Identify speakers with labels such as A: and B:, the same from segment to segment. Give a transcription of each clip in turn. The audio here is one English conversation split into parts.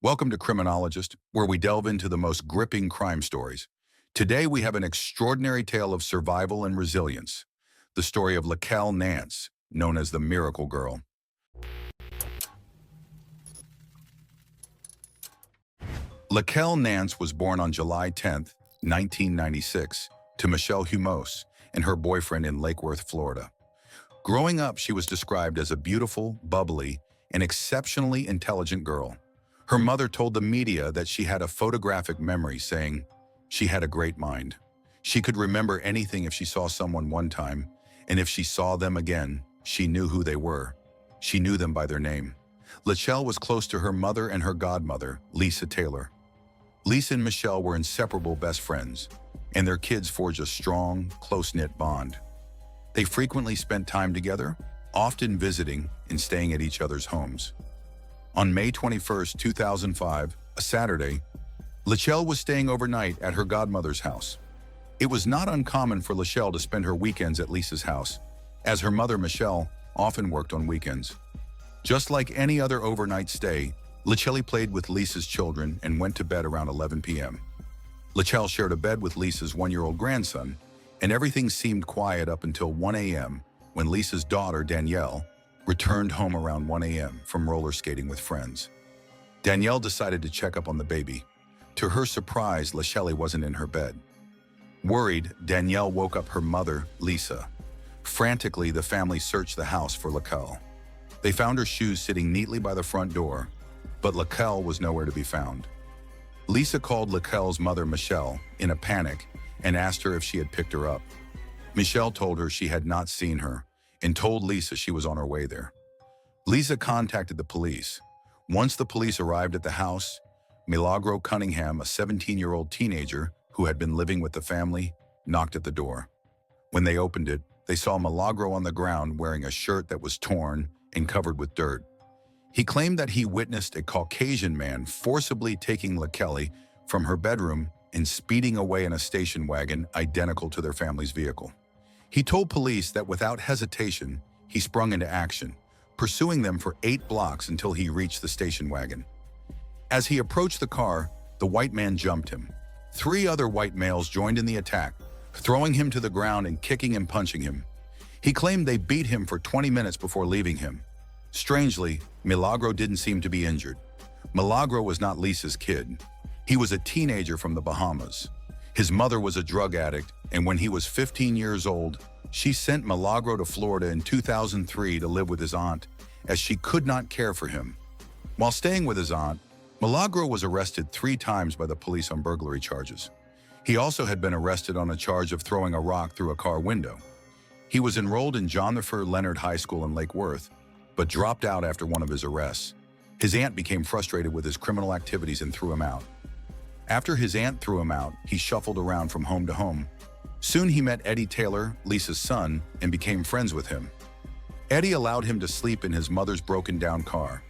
A: Welcome to Criminologist, where we delve into the most gripping crime stories. Today we have an extraordinary tale of survival and resilience, the story of Lachele Nance, known as the Miracle Girl. Lachele Nance was born on July 10, 1996, to Michelle Humos and her boyfriend in Lake Worth, Florida. Growing up, she was described as a beautiful, bubbly, and exceptionally intelligent girl. Her mother told the media that she had a photographic memory, saying, "She had a great mind. She could remember anything if she saw someone one time, and if she saw them again, she knew who they were. She knew them by their name." Lachele was close to her mother and her godmother, Lisa Taylor. Lisa and Michelle were inseparable best friends, and their kids forged a strong, close-knit bond. They frequently spent time together, often visiting and staying at each other's homes. On May 21, 2005, a Saturday, Lachele was staying overnight at her godmother's house. It was not uncommon for Lachele to spend her weekends at Lisa's house, as her mother, Michelle, often worked on weekends. Just like any other overnight stay, Lachele played with Lisa's children and went to bed around 11 p.m. Lachele shared a bed with Lisa's one-year-old grandson, and everything seemed quiet up until 1 a.m. when Lisa's daughter, Danielle, returned home around 1 a.m. from roller skating with friends. Danielle decided to check up on the baby. To her surprise, Lachele wasn't in her bed. Worried, Danielle woke up her mother, Lisa. Frantically, the family searched the house for Lachele. They found her shoes sitting neatly by the front door, but Lachele was nowhere to be found. Lisa called Lachele's mother, Michelle, in a panic and asked her if she had picked her up. Michelle told her she had not seen her and told Lisa she was on her way there. Lisa contacted the police. Once the police arrived at the house, Milagro Cunningham, a 17-year-old teenager who had been living with the family, knocked at the door. When they opened it, they saw Milagro on the ground wearing a shirt that was torn and covered with dirt. He claimed that he witnessed a Caucasian man forcibly taking Lachele from her bedroom and speeding away in a station wagon identical to their family's vehicle. He told police that without hesitation, he sprung into action, pursuing them for 8 blocks until he reached the station wagon. As he approached the car, the white man jumped him. 3 other white males joined in the attack, throwing him to the ground and kicking and punching him. He claimed they beat him for 20 minutes before leaving him. Strangely, Milagro didn't seem to be injured. Milagro was not Lisa's kid. He was a teenager from the Bahamas. His mother was a drug addict, and when he was 15 years old, she sent Milagro to Florida in 2003 to live with his aunt, as she could not care for him. While staying with his aunt, Milagro was arrested 3 times by the police on burglary charges. He also had been arrested on a charge of throwing a rock through a car window. He was enrolled in Jonathan Leonard High School in Lake Worth, but dropped out after one of his arrests. His aunt became frustrated with his criminal activities and threw him out. After his aunt threw him out, he shuffled around from home to home. Soon he met Eddie Taylor, Lisa's son, and became friends with him. Eddie allowed him to sleep in his mother's broken-down car.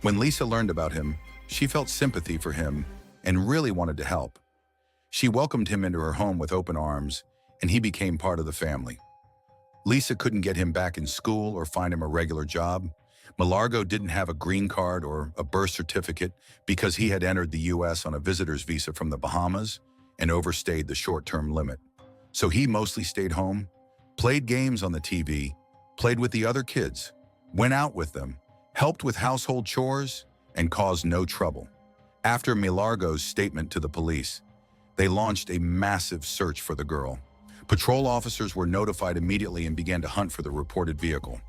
A: When Lisa learned about him, she felt sympathy for him and really wanted to help. She welcomed him into her home with open arms, and he became part of the family. Lisa couldn't get him back in school or find him a regular job. Milagro didn't have a green card or a birth certificate because he had entered the U.S. on a visitor's visa from the Bahamas and overstayed the short-term limit. So he mostly stayed home, played games on the TV, played with the other kids, went out with them, helped with household chores, and caused no trouble. After Milagro's statement to the police, they launched a massive search for the girl. Patrol officers were notified immediately and began to hunt for the reported vehicle.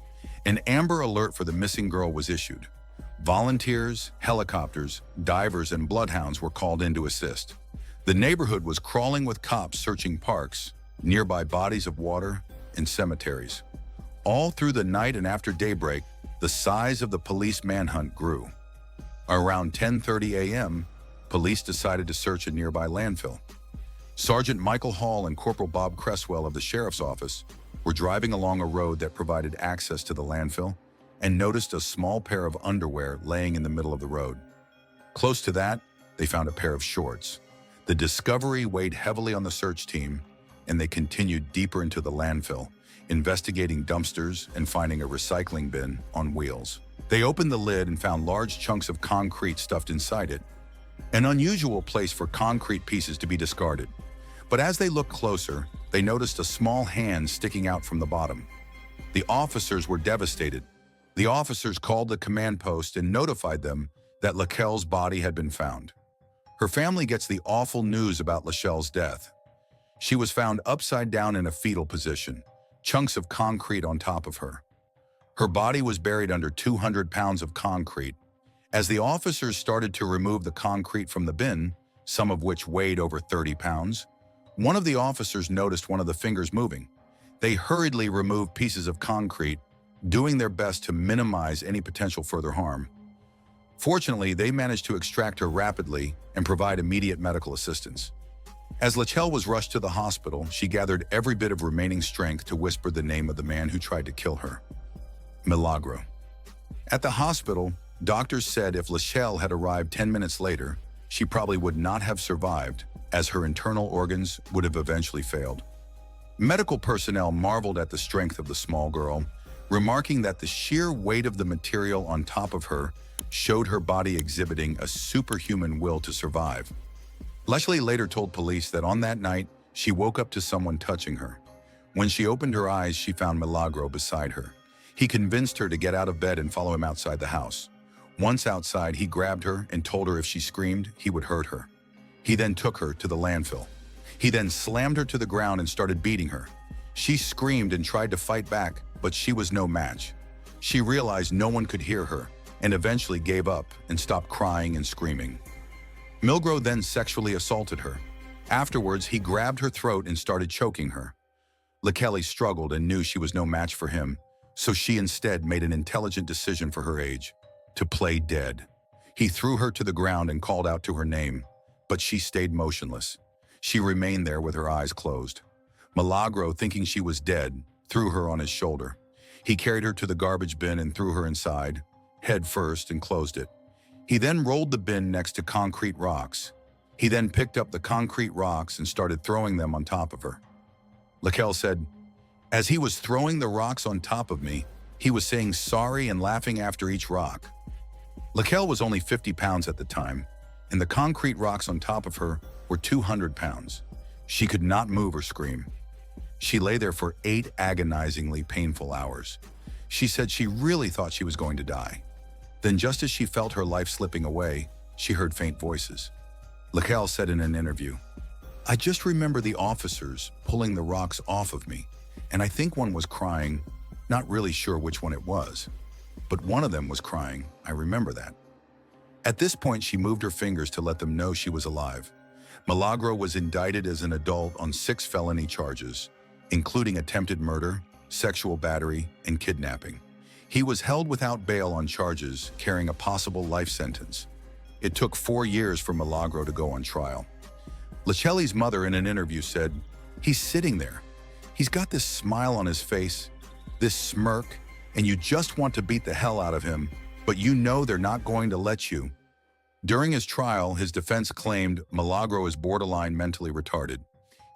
A: An Amber Alert for the missing girl was issued. Volunteers, helicopters, divers, and bloodhounds were called in to assist. The neighborhood was crawling with cops searching parks, nearby bodies of water, and cemeteries. All through the night and after daybreak, the size of the police manhunt grew. Around 10:30 a.m., police decided to search a nearby landfill. Sergeant Michael Hall and Corporal Bob Cresswell of the Sheriff's Office were driving along a road that provided access to the landfill and noticed a small pair of underwear laying in the middle of the road. Close to that, they found a pair of shorts. The discovery weighed heavily on the search team, and they continued deeper into the landfill, investigating dumpsters and finding a recycling bin on wheels. They opened the lid and found large chunks of concrete stuffed inside it, an unusual place for concrete pieces to be discarded. But as they looked closer, they noticed a small hand sticking out from the bottom. The officers were devastated. The officers called the command post and notified them that Lachele's body had been found. Her family gets the awful news about Lachele's death. She was found upside down in a fetal position, chunks of concrete on top of her. Her body was buried under 200 pounds of concrete. As the officers started to remove the concrete from the bin, some of which weighed over 30 pounds, one of the officers noticed one of the fingers moving. They hurriedly removed pieces of concrete, doing their best to minimize any potential further harm. Fortunately, they managed to extract her rapidly and provide immediate medical assistance. As Lachele was rushed to the hospital, she gathered every bit of remaining strength to whisper the name of the man who tried to kill her: Milagro. At the hospital, doctors said if Lachele had arrived 10 minutes later, she probably would not have survived, as her internal organs would have eventually failed. Medical personnel marveled at the strength of the small girl, remarking that the sheer weight of the material on top of her showed her body exhibiting a superhuman will to survive. Lachele later told police that on that night, she woke up to someone touching her. When she opened her eyes, she found Milagro beside her. He convinced her to get out of bed and follow him outside the house. Once outside, he grabbed her and told her if she screamed, he would hurt her. He then took her to the landfill. He then slammed her to the ground and started beating her. She screamed and tried to fight back, but she was no match. She realized no one could hear her and eventually gave up and stopped crying and screaming. Milagro then sexually assaulted her. Afterwards, he grabbed her throat and started choking her. Lachele struggled and knew she was no match for him, so she instead made an intelligent decision for her age: to play dead. He threw her to the ground and called out to her name, but she stayed motionless. She remained there with her eyes closed. Milagro, thinking she was dead, threw her on his shoulder. He carried her to the garbage bin and threw her inside, head first, and closed it. He then rolled the bin next to concrete rocks. He then picked up the concrete rocks and started throwing them on top of her. Lachele said, "As he was throwing the rocks on top of me, he was saying sorry and laughing after each rock." Lachele was only 50 pounds at the time, and the concrete rocks on top of her were 200 pounds. She could not move or scream. She lay there for 8 agonizingly painful hours. She said she really thought she was going to die. Then, just as she felt her life slipping away, she heard faint voices. Lachele said in an interview, "I just remember the officers pulling the rocks off of me, and I think one was crying, not really sure which one it was. But one of them was crying, I remember that." At this point, she moved her fingers to let them know she was alive. Milagro was indicted as an adult on 6 felony charges, including attempted murder, sexual battery, and kidnapping. He was held without bail on charges carrying a possible life sentence. It took 4 years for Milagro to go on trial. Lachele's mother in an interview said, "He's sitting there. He's got this smile on his face, this smirk, and you just want to beat the hell out of him, but you know they're not going to let you." During his trial, his defense claimed Milagro is borderline mentally retarded.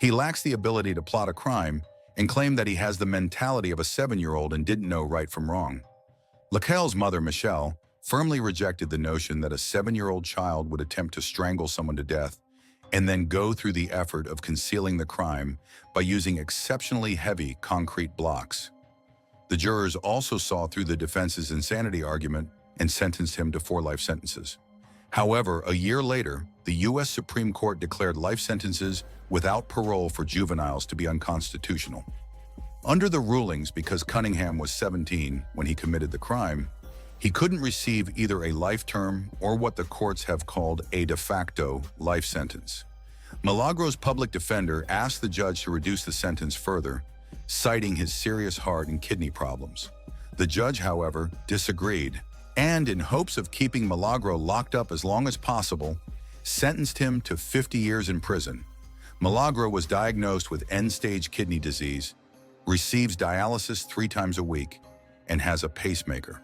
A: He lacks the ability to plot a crime and claimed that he has the mentality of a 7-year-old and didn't know right from wrong. Lachele's mother, Michelle, firmly rejected the notion that a 7-year-old child would attempt to strangle someone to death and then go through the effort of concealing the crime by using exceptionally heavy concrete blocks. The jurors also saw through the defense's insanity argument and sentenced him to 4 life sentences. However, a year later, the U.S. Supreme Court declared life sentences without parole for juveniles to be unconstitutional. Under the rulings, because Cunningham was 17 when he committed the crime, he couldn't receive either a life term or what the courts have called a de facto life sentence. Milagro's public defender asked the judge to reduce the sentence further, citing his serious heart and kidney problems. The judge, however, disagreed, and in hopes of keeping Milagro locked up as long as possible, sentenced him to 50 years in prison. Milagro was diagnosed with end-stage kidney disease, receives dialysis 3 times a week, and has a pacemaker.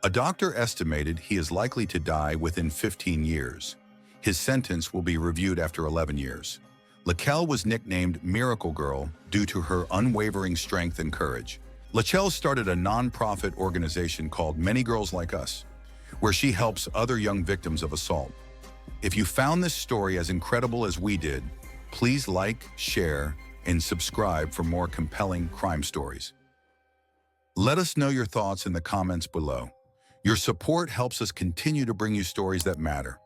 A: A doctor estimated he is likely to die within 15 years. His sentence will be reviewed after 11 years. Lachele was nicknamed Miracle Girl due to her unwavering strength and courage. Lachele started a nonprofit organization called Many Girls Like Us, where she helps other young victims of assault. If you found this story as incredible as we did, please like, share, and subscribe for more compelling crime stories. Let us know your thoughts in the comments below. Your support helps us continue to bring you stories that matter.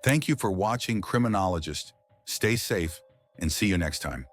A: Thank you for watching Criminologist. Stay safe and see you next time.